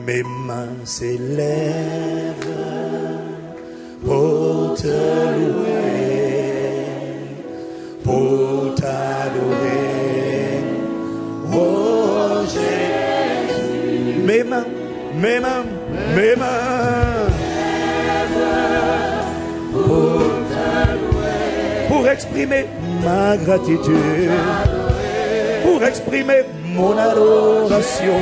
Mes mains s'élèvent pour te louer, pour t'adorer. Oh Jésus, mes mains, mes mains, mes mains, pour exprimer ma gratitude, pour exprimer mon adoration,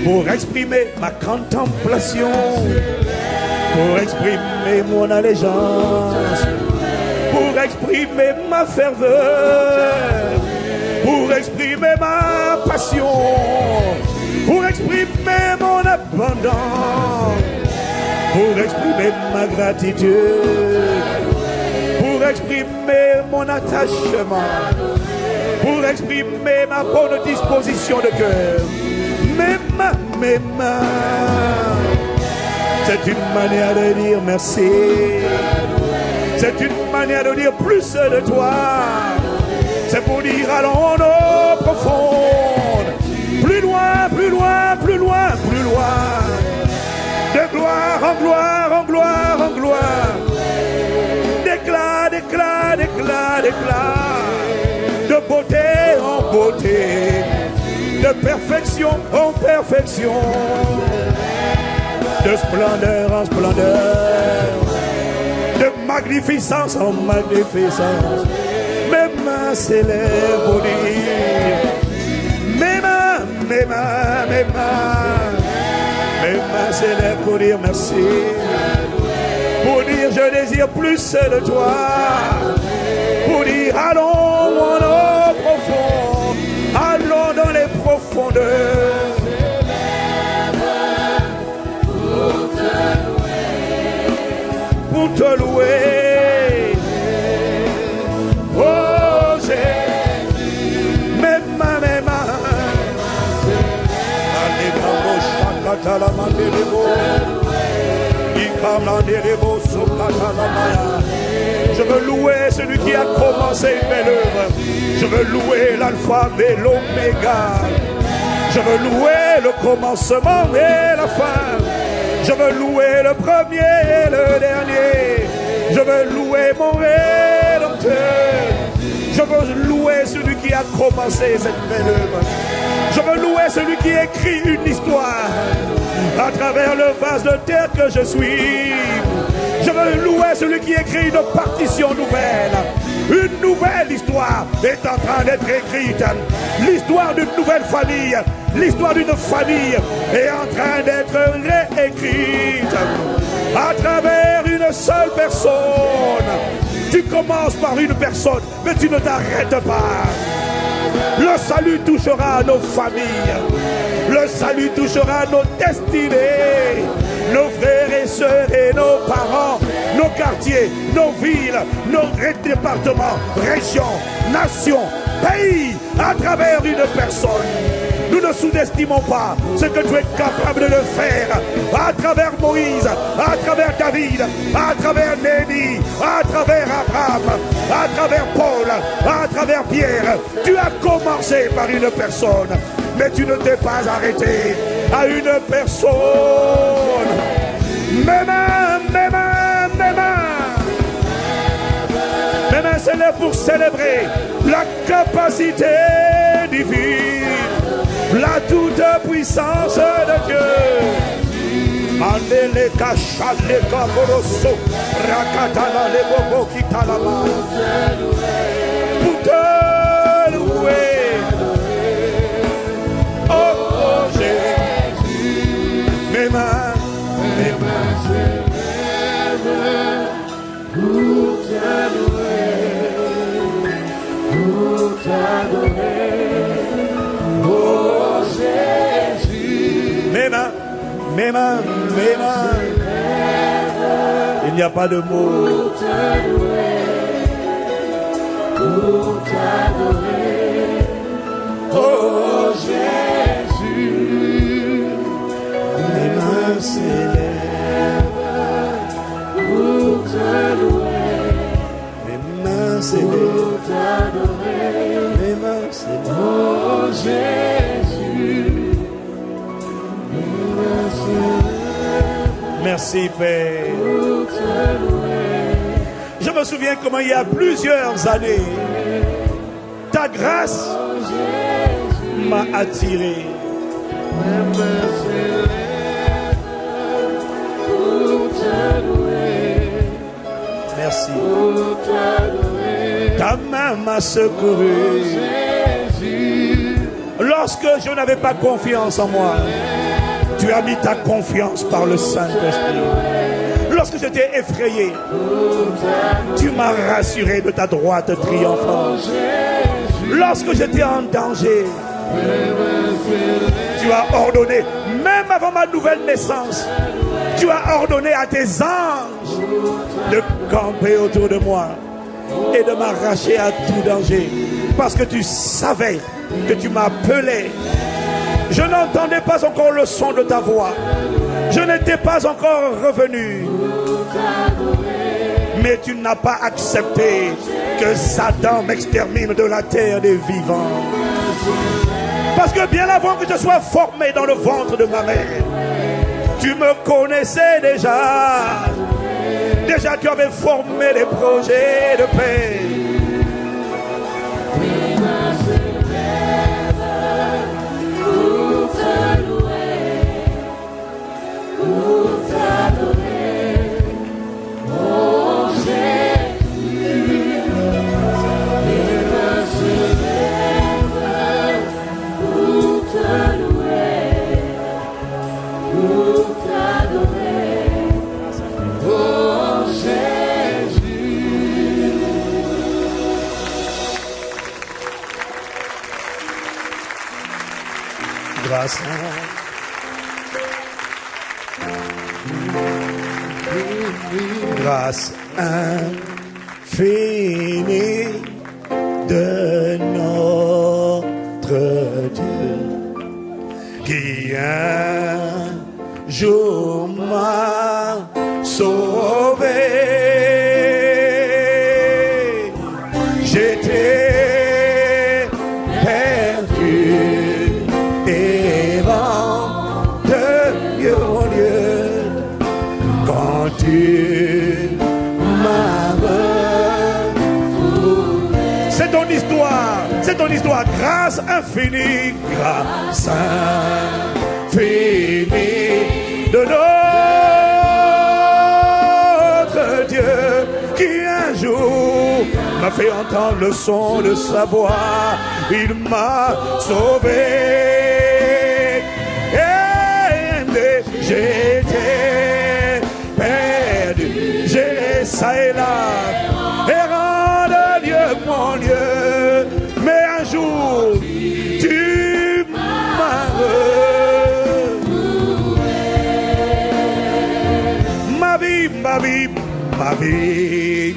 pour exprimer ma contemplation, pour exprimer mon allégeance, pour exprimer ma ferveur, pour exprimer ma passion, pour exprimer mon abondance, pour exprimer ma gratitude, pour exprimer mon attachement, pour exprimer ma bonne disposition de cœur. Mes mains, c'est une manière de dire merci. C'est une manière de dire plus de toi. C'est pour dire allons en eau profonde. Plus loin, plus loin, plus loin, plus loin. De gloire en gloire, en gloire, en gloire. D'éclat, d'éclat, d'éclat, d'éclat. De beauté en beauté. De perfection en perfection, de splendeur en splendeur, de magnificence en magnificence. Mes mains s'élèvent pour dire, mes mains, mes mains, mes mains, mes mains s'élèvent pour dire merci, pour dire je désire plus de toi, pour dire allons en eau profonde, allons dans les profondeurs. Pour te louer. Oh Jésus, mes mains, mes mains. Je veux louer celui qui a commencé une belle œuvre. Je veux louer l'alpha et l'oméga. Je veux louer le commencement et la fin. Je veux louer le premier et le dernier. Je veux louer mon Rédempteur. Je veux louer celui qui a commencé cette belle œuvre. Je veux louer celui qui écrit une histoire à travers le vase de terre que je suis. Je veux louer celui qui écrit une partition nouvelle. Une nouvelle histoire est en train d'être écrite. L'histoire d'une nouvelle famille. L'histoire d'une famille est en train d'être réécrite à travers une seule personne. Tu commences par une personne, mais tu ne t'arrêtes pas. Le salut touchera nos familles. Le salut touchera nos destinées. Nos frères et sœurs et nos parents, nos quartiers, nos villes, nos départements, régions, nations, pays, à travers une personne. Nous ne sous-estimons pas ce que tu es capable de faire à travers Moïse, à travers David, à travers Néhémie, à travers Abraham, à travers Paul, à travers Pierre. Tu as commencé par une personne, mais tu ne t'es pas arrêté à une personne. Mes mains, mes mains, mes mains. Mes mains s'élèvent pour célébrer la capacité divine, la toute-puissance de Dieu. Andele kachale kaboroso, rakatala le bobo kitalama. Pour te louer, oh Jésus, mes mains s'élèvent pour t'adorer, pour t'adorer. Oh Jésus, mes mains, mes mains, mes mains. Il n'y a pas de mots. Pour t'adorer, oh Jésus, mes mains s'élèvent pour te louer. Mes mains s'élèvent pour t'adorer. Mes mains s'élèvent, oh Jésus. Merci, Père. Je me souviens comment il y a plusieurs années, ta grâce m'a attiré. Merci. Ta main m'a secouru. Lorsque je n'avais pas confiance en moi, tu as mis ta confiance par le Saint-Esprit. Lorsque j'étais effrayé, tu m'as rassuré de ta droite triomphante. Lorsque j'étais en danger, tu as ordonné, même avant ma nouvelle naissance, tu as ordonné à tes anges de camper autour de moi et de m'arracher à tout danger. Parce que tu savais que tu m'appelais. Je n'entendais pas encore le son de ta voix. Je n'étais pas encore revenu. Mais tu n'as pas accepté que Satan m'extermine de la terre des vivants. Parce que bien avant que je sois formé dans le ventre de ma mère, tu me connaissais déjà. Déjà tu avais formé des projets de paix. Grâce infinie de notre Dieu qui un jour m'a sauvé. J'étais perdu errant de lieu en lieu quand tu m'as retrouvé. C'est ton histoire, c'est ton histoire. Grâce infinie, grâce infinie de notre Dieu qui un jour m'a fait entendre le son de sa voix. Il m'a sauvé. Et j'étais perdu, j'ai ça et là, errant de lieu mon lieu. Mais un jour, tu m'as retrouvé. Ma vie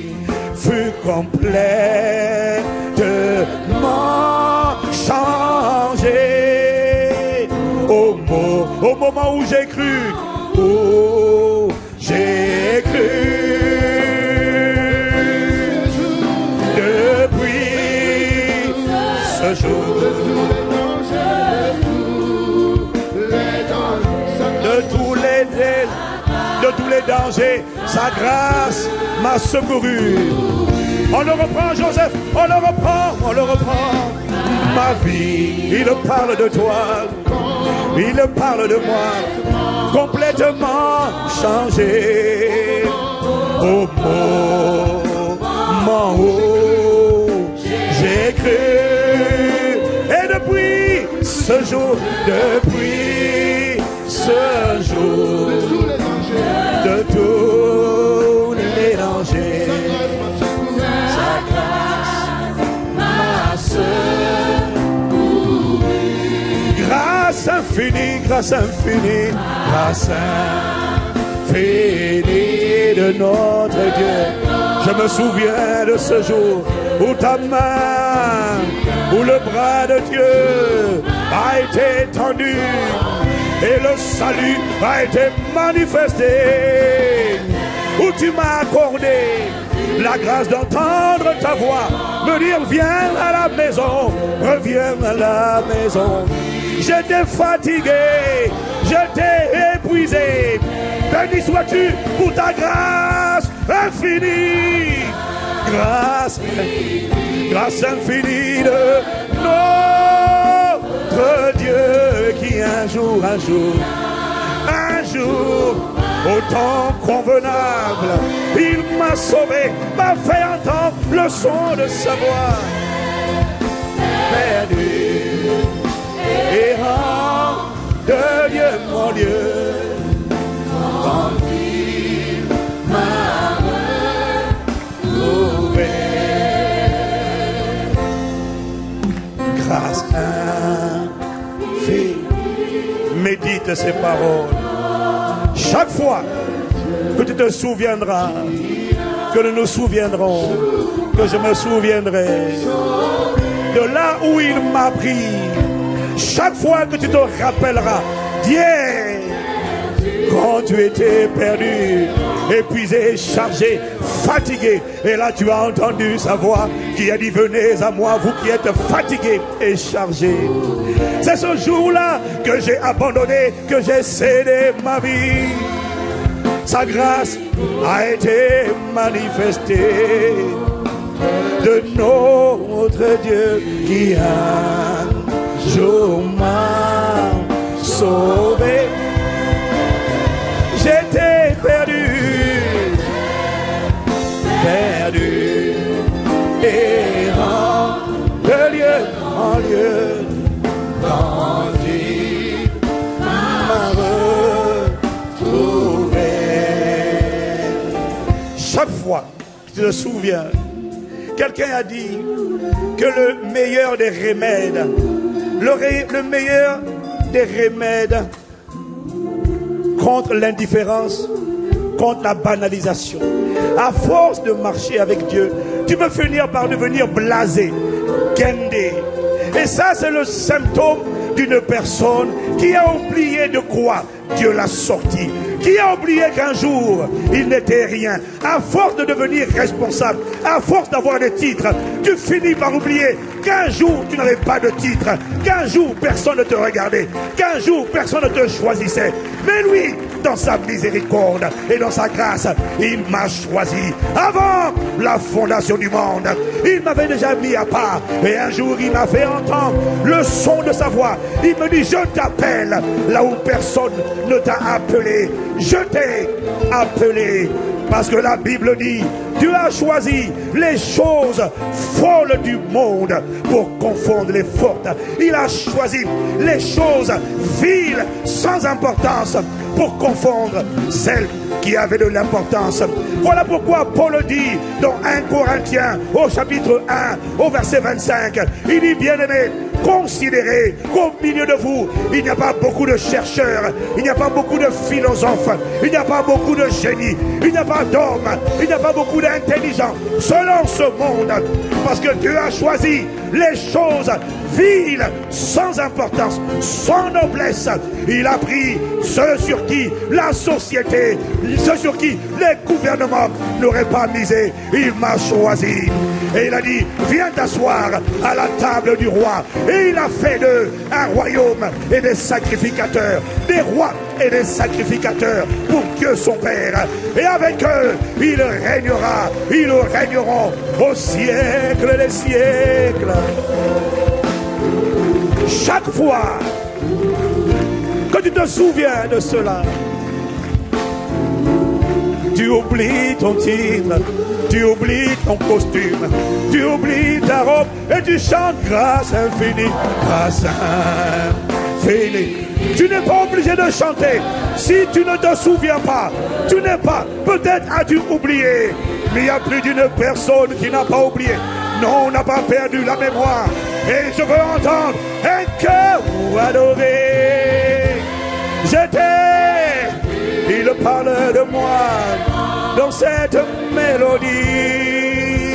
fut complètement changée au moment où j'ai cru, depuis ce jour, de tous les dangers, sa grâce m'a secouru. On le reprend, Joseph, on le reprend. Ma vie, il parle de toi, il parle de moi, complètement changé au moment où j'ai cru. Et depuis ce jour, de tous les dangers, sa grâce m'a secouru. Grâce infinie de notre Dieu. Je me souviens de ce jour où ta main, où le bras de Dieu a été tendu et le salut a été manifesté, où tu m'as accordé la grâce d'entendre ta voix me dire viens à la maison, reviens à la maison. J'étais fatigué, j'étais épuisé, Béni sois-tu pour ta grâce infinie. Grâce infinie de notre Dieu qui un jour, au temps convenable, il m'a sauvé, m'a fait entendre le son de sa voix. Perdu, errant de Dieu, mon Dieu, quand il m'a retrouvé. Grâce infinie. Médite ces paroles. Chaque fois que tu te souviendras, que nous nous souviendrons, que je me souviendrai de là où il m'a pris. Chaque fois que tu te rappelleras d'hier, quand tu étais perdu, épuisé, chargé, fatigué, et là tu as entendu sa voix qui a dit: venez à moi, vous qui êtes fatigués et chargés. C'est ce jour-là que j'ai abandonné, que j'ai cédé ma vie. Sa grâce a été manifestée de notre Dieu qui un jour m'a sauvé. J'étais perdu, errant de lieu en lieu, quand il m'a retrouvé. Chaque fois que tu te souviens, quelqu'un a dit que le meilleur des remèdes, le meilleur des remèdes contre l'indifférence, contre la banalisation, à force de marcher avec Dieu, tu peux finir par devenir blasé, guindé. Et ça, c'est le symptôme d'une personne qui a oublié de quoi Dieu l'a sorti, qui a oublié qu'un jour il n'était rien. À force de devenir responsable, à force d'avoir des titres, tu finis par oublier qu'un jour tu n'avais pas de titre, qu'un jour personne ne te regardait, qu'un jour personne ne te choisissait. Mais lui, dans sa miséricorde et dans sa grâce, il m'a choisi avant la fondation du monde. Il m'avait déjà mis à part et un jour il m'a fait entendre le son de sa voix. Il me dit: je t'appelle là où personne ne t'a appelé. Je t'ai appelé parce que la Bible dit: tu as choisi les choses folles du monde pour confondre les fortes. Il a choisi les choses viles, sans importance, pour confondre celles qui avaient de l'importance. Voilà pourquoi Paul dit dans 1 Corinthiens au chapitre 1 au verset 25, il dit: bien-aimés, considérez qu'au milieu de vous, il n'y a pas beaucoup de chercheurs, il n'y a pas beaucoup de philosophes, il n'y a pas beaucoup de génies, il n'y a pas d'hommes, il n'y a pas beaucoup d'intelligents selon ce monde, parce que Dieu a choisi les choses viles, sans importance, sans noblesse. Il a pris ceux sur qui la société, ceux sur qui les gouvernements n'auraient pas misé. Il m'a choisi et il a dit: viens t'asseoir à la table du roi. Et il a fait d'eux un royaume et des sacrificateurs, des rois et des sacrificateurs pour Dieu son Père. Et avec eux, il régnera, ils régneront au siècle des siècles. Chaque fois que tu te souviens de cela, tu oublies ton titre, tu oublies ton costume, tu oublies ta robe et tu chantes grâce infinie, grâce infinie. Tu n'es pas obligé de chanter si tu ne te souviens pas. Tu n'es pas, peut-être as-tu oublié, mais il y a plus d'une personne qui n'a pas oublié. Non, on n'a pas perdu la mémoire. Et je veux entendre un cœur adoré. J'étais, il parle de moi dans cette mélodie.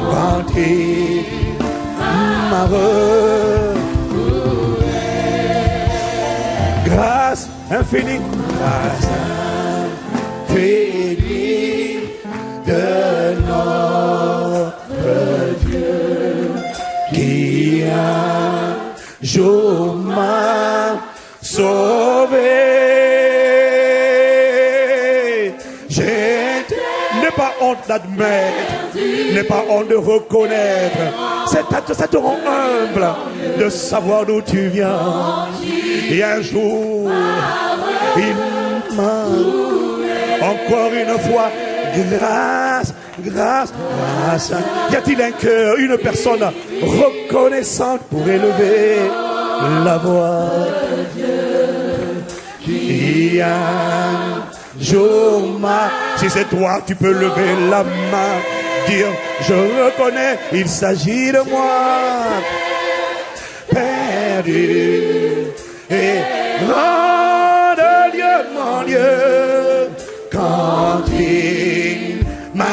Quand il m'a retrouvé. Grâce infinie, grâce infinie de notre Dieu qui un jour m'a sauvé. pas honte d'admettre, n'aie pas honte de reconnaître. Ça te rend humble de savoir d'où tu viens. Et un jour, il m'a encore une fois, grâce. Y a-t-il un cœur, une personne reconnaissante pour élever la voix? Il y a un jour, si c'est toi, tu peux lever la main, dire je reconnais, il s'agit de moi, perdu et rends Dieu, mon Dieu, quand il m'a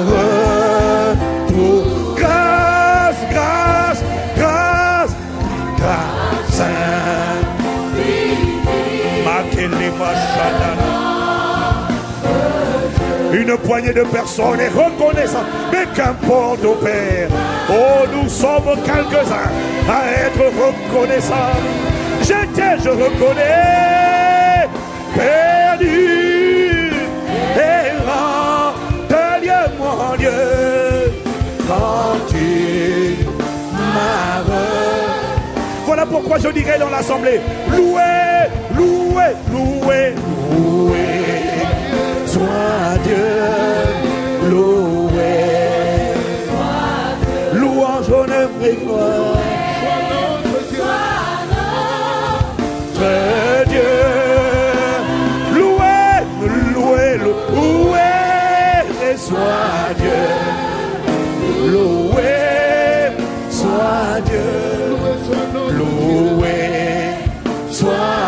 retrouvé. Grâce. Une poignée de personnes est reconnaissante, mais qu'importe au Père. Oh, nous sommes quelques-uns à être reconnaissants. Je reconnais, perdu, errant de Dieu, mon Dieu, quand tu m'as. Voilà pourquoi je dirais dans l'assemblée, louez, soit Dieu, louange, honneur et gloire. Dieu, louez, et soit Dieu, loué, soit Dieu, loué, soit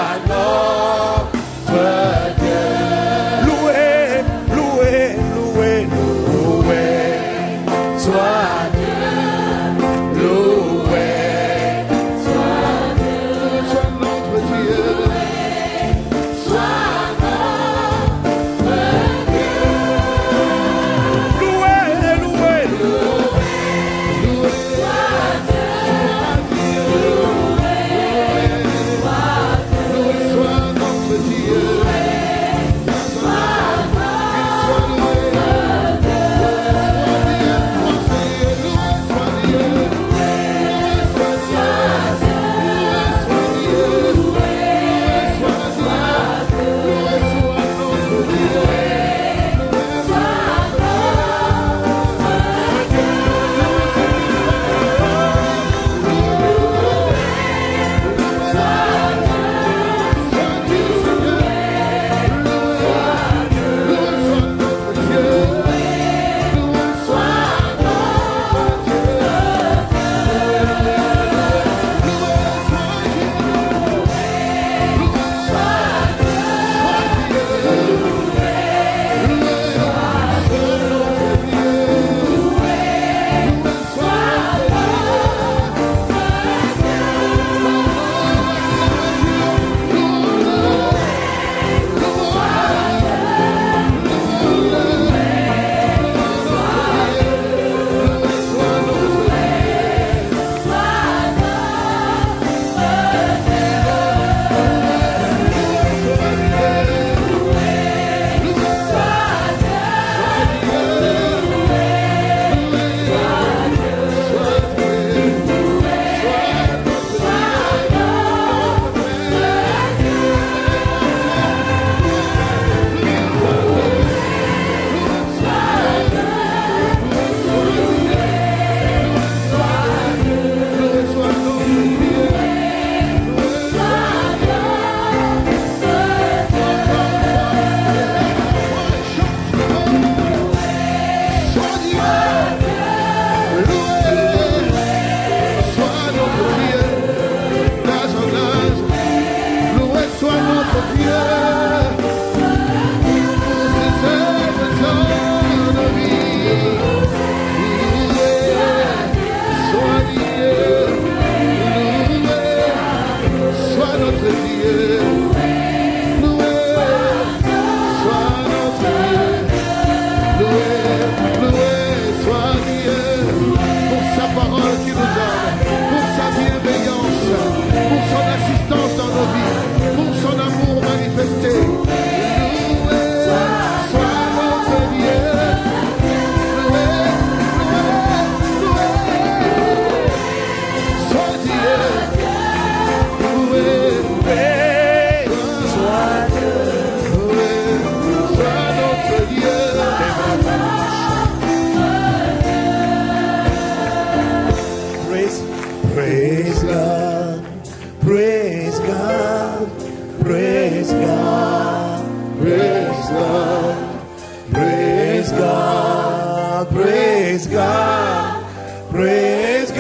praise God, praise God,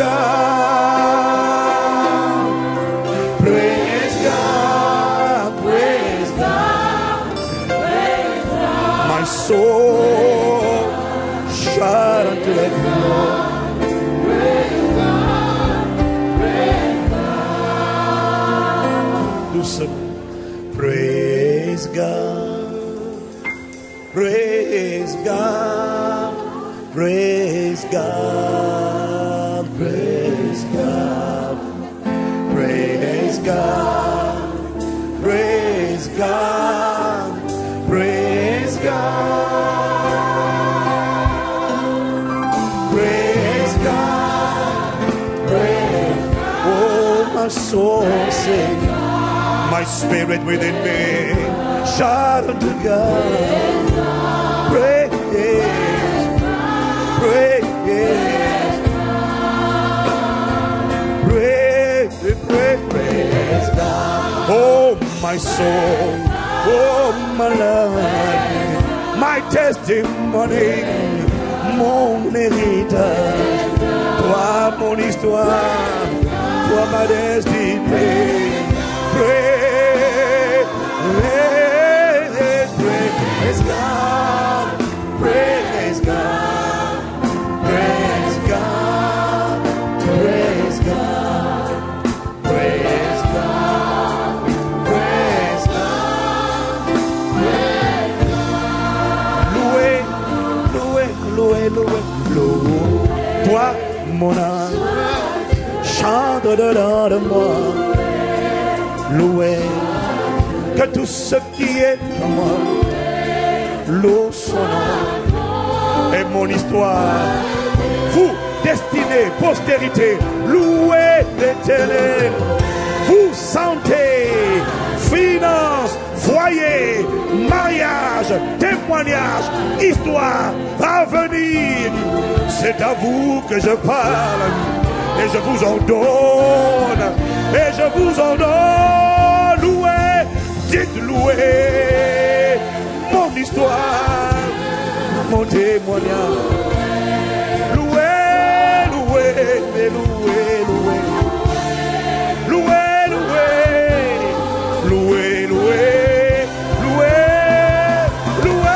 praise God, praise God, praise God. My soul shout unto the Lord. Praise God, praise God. Doucement. Praise God, praise God, praise God, praise God, praise God, praise God, praise God, praise God, praise God. Oh, my soul sing. My spirit within me, shout unto God. Praise, praise, praise, praise, praise God. Oh, my soul, oh, my life, my testimony, mon héritage, toi, mon histoire, toi, ma destinée. Praise, praise God, praise God, praise God, praise God, praise God, praise God, praise God. Loué, loué, loué, loué, loué. Toi, mon âme, chante dedans de moi. Loué, que tout ce qui est en moi loue son nom et mon histoire. Vous, destinée, postérité, louez l'Éternel. Vous, santé, finance, foyer, mariage, témoignage, histoire, avenir. C'est à vous que je parle et je vous en donne. Et je vous en donne, louez, dites louez, mon histoire, mon témoignage. Louez, louez, louez, louez, louez, louez, louez, louez, louez, louez,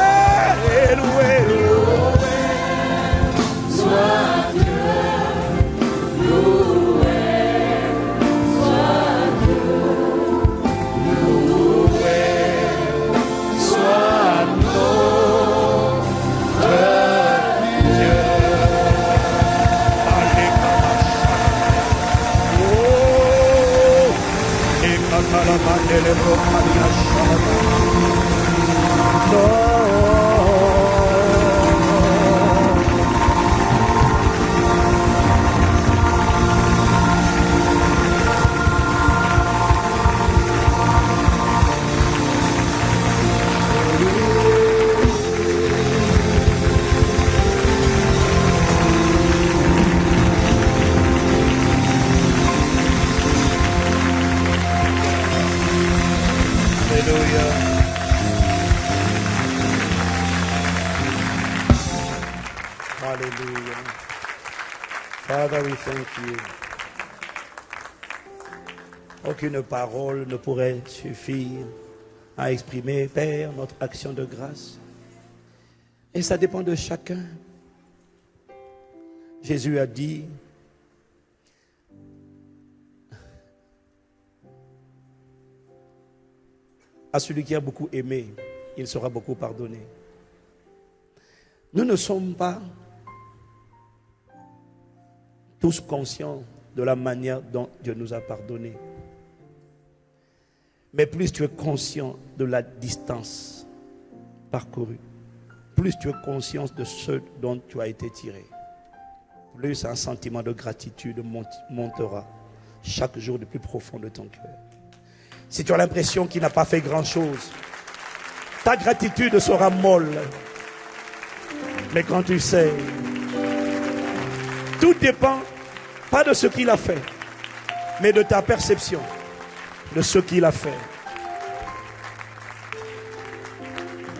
louez, louez. Sois Dieu, loué. Hallelujah. Father, we thank you. Aucune parole ne pourrait suffire à exprimer, Père, notre action de grâce. Et ça dépend de chacun. Jésus a dit, à celui qui a beaucoup aimé, il sera beaucoup pardonné. Nous ne sommes pas tous conscients de la manière dont Dieu nous a pardonnés. Mais plus tu es conscient de la distance parcourue, plus tu es conscient de ce dont tu as été tiré, plus un sentiment de gratitude montera chaque jour du plus profond de ton cœur. Si tu as l'impression qu'il n'a pas fait grand-chose, ta gratitude sera molle. Mais quand tu sais, tout dépend pas de ce qu'il a fait, mais de ta perception de ce qu'il a fait.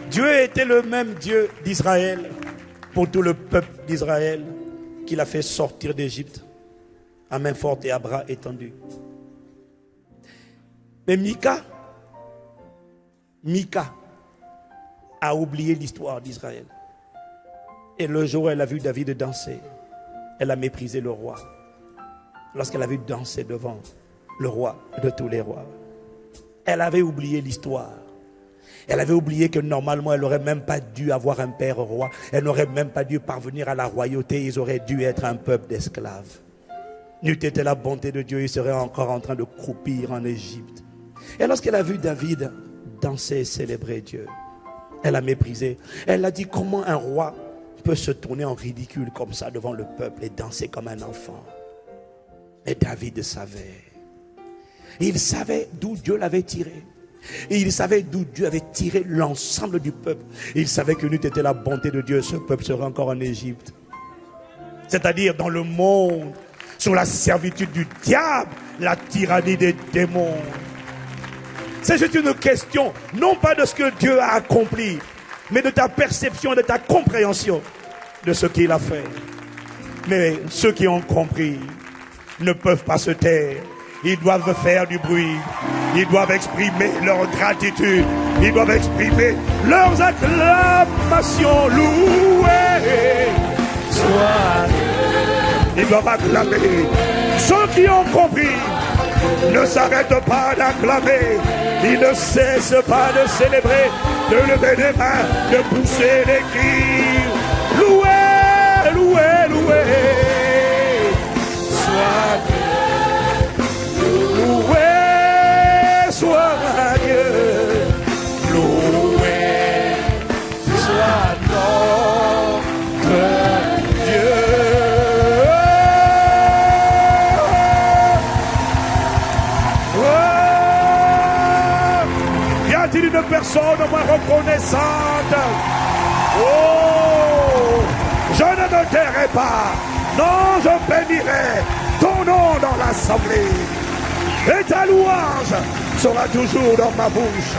Dieu était le même Dieu d'Israël pour tout le peuple d'Israël qu'il a fait sortir d'Égypte à main forte et à bras étendus. Mais Mika a oublié l'histoire d'Israël. Et le jour où elle a vu David danser, elle a méprisé le roi. Lorsqu'elle a vu danser devant le roi de tous les rois, elle avait oublié l'histoire. Elle avait oublié que normalement elle n'aurait même pas dû avoir un père roi. Elle n'aurait même pas dû parvenir à la royauté. Ils auraient dû être un peuple d'esclaves. N'eût été la bonté de Dieu, ils seraient encore en train de croupir en Égypte. Et lorsqu'elle a vu David danser et célébrer Dieu, elle a méprisé. Elle a dit, comment un roi peut se tourner en ridicule comme ça devant le peuple et danser comme un enfant? Mais David savait. Il savait d'où Dieu l'avait tiré. Et il savait d'où Dieu avait tiré l'ensemble du peuple. Il savait que n'eût été la bonté de Dieu, ce peuple serait encore en Égypte. C'est-à-dire dans le monde, sous la servitude du diable, la tyrannie des démons. C'est juste une question, non pas de ce que Dieu a accompli, mais de ta perception, de ta compréhension de ce qu'il a fait. Mais ceux qui ont compris ne peuvent pas se taire. Ils doivent faire du bruit. Ils doivent exprimer leur gratitude. Ils doivent exprimer leurs acclamations. Loués soit. Ils doivent acclamer. Ceux qui ont compris ne s'arrêtent pas d'acclamer. Ils ne cessent pas de célébrer, de lever les mains, de pousser les cris. Loué, loué, loué soit Dieu. Loué soit Dieu. Loué soit notre Dieu. Y a-t-il une personne moins reconnaissante? Oh, je ne me tairai pas. Non, je bénirai ton nom dans l'assemblée. Et ta louange sera toujours dans ma bouche.